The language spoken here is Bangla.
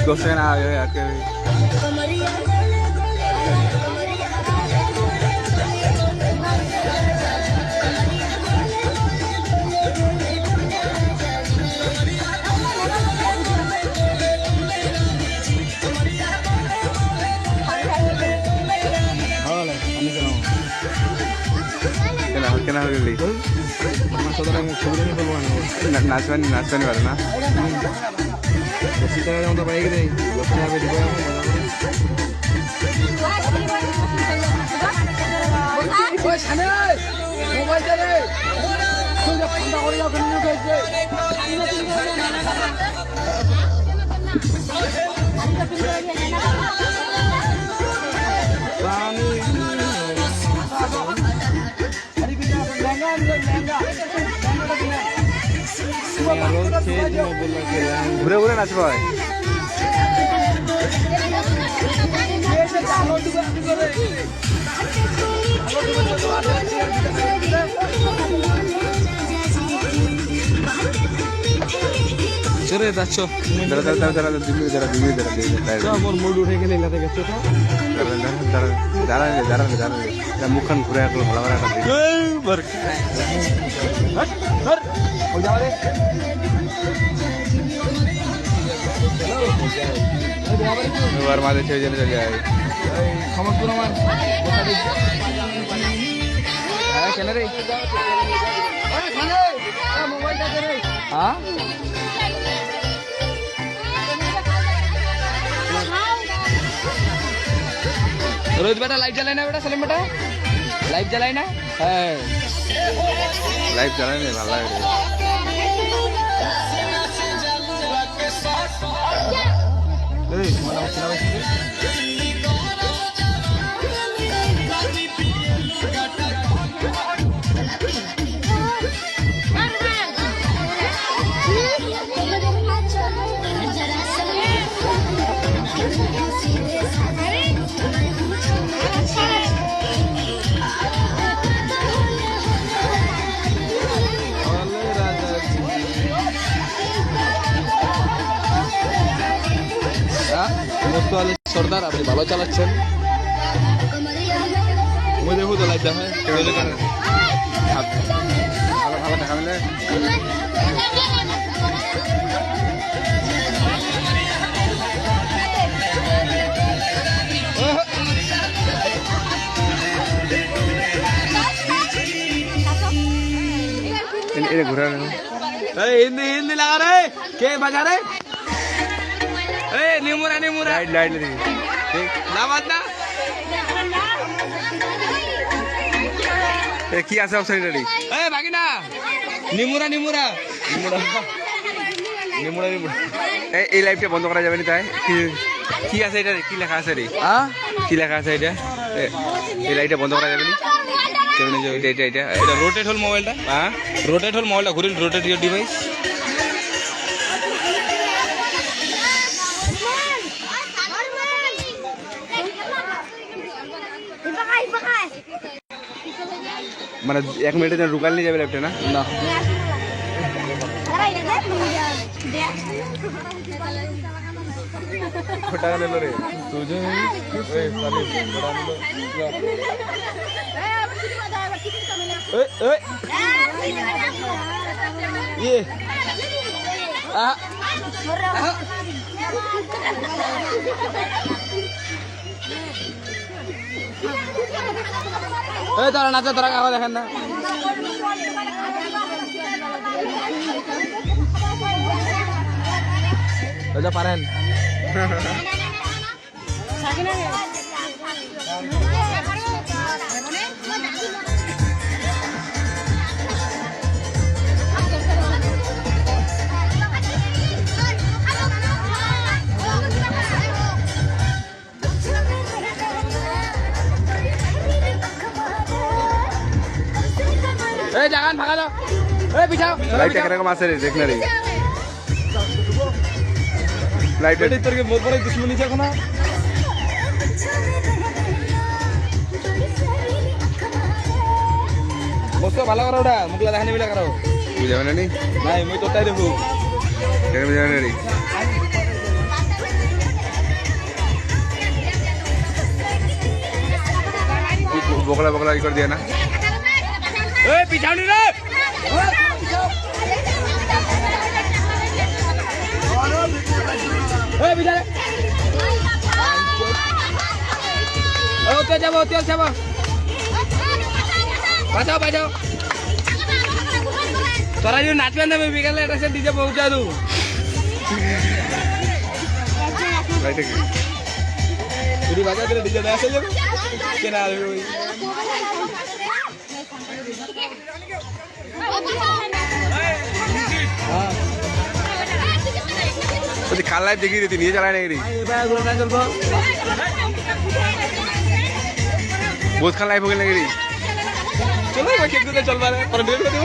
दोस्तों ना आके কেনা হয়ে গেলি নাচবানি পারে না ঘুরে ঘুরে নাচব হয় চলে যাচ্ছ মোর মুড উঠে গেলে দাঁড়ালে মুখখান ঘুরে আসলো ভালো এবার মাঝে ছেড়ে চলে যায় সমস্ত আমার কেন রে হ্যাঁ रोहित बेटा लाइट जलाए ना बेटा सलीम बेटा लाइट जलाए ना लाइट जलाए नहीं भाला সর্দার আপনি ভালো চালাচ্ছেন দেখো তো লাইট দেখা ভালো দেখা মিলে ঘুরে হিন্দি হিন্দি লাগা রে কে বাজা রে নিমুরা নিমুরা লাইট লাইট লাবাদ না কি আছে অপশনটারি বাকি না নিমুরা নিমুরা নিমুরা নিমুরা নিমুরা এই লাইভটা বন্ধ করা যাবে না তাই কি আছে এটা কি লেখা আছে রে কি লেখা আছে এটা এই লাইটটা বন্ধ করা যাবে না কেমন এটা এটা এটা এটা রোটেট হল মোবাইলটা রোটেট হল মোবাইলটা ঘুরিল রোটেট ইওর ডিভাইস মানে 1 মিনিটের জন্য রুকাল নিয়ে যাবে ল্যাপটপ না না ফটা গেল রে তুই ওই সালে বড়া নিলো ये তারা নাচে তারা কাকা দেখেন না পারেন jangan भागा दो पीछा लाइट करने का मासे रे देखना रे लाइट इधर के बहुत बड़ा दुश्मनी है कोना বসো ভালো করো ওটা মুখলা দেখানি বিলা করো বুঝাবে না নি নাই মই তোটাই দেখো দেখবে জানা রে বকলা বকলা ই করে দিয়ে না এই পিছাউনি রে এই পিছারে ওতে যাবো বাঁচাও বাঁচাও তোরা যদি নাচবেন না বিকালে এটা সে ডিজে পৌঁছা দু যদি বাজা দিলে ডিজে আসে যাবে কেনা খাল লাইফ দেখি রে নিয়ে চালায় নাকি বহুত খান লাইফ हो गए नाকি চলো ওই খেত দিতে চলবা রে পরে বের করে দেব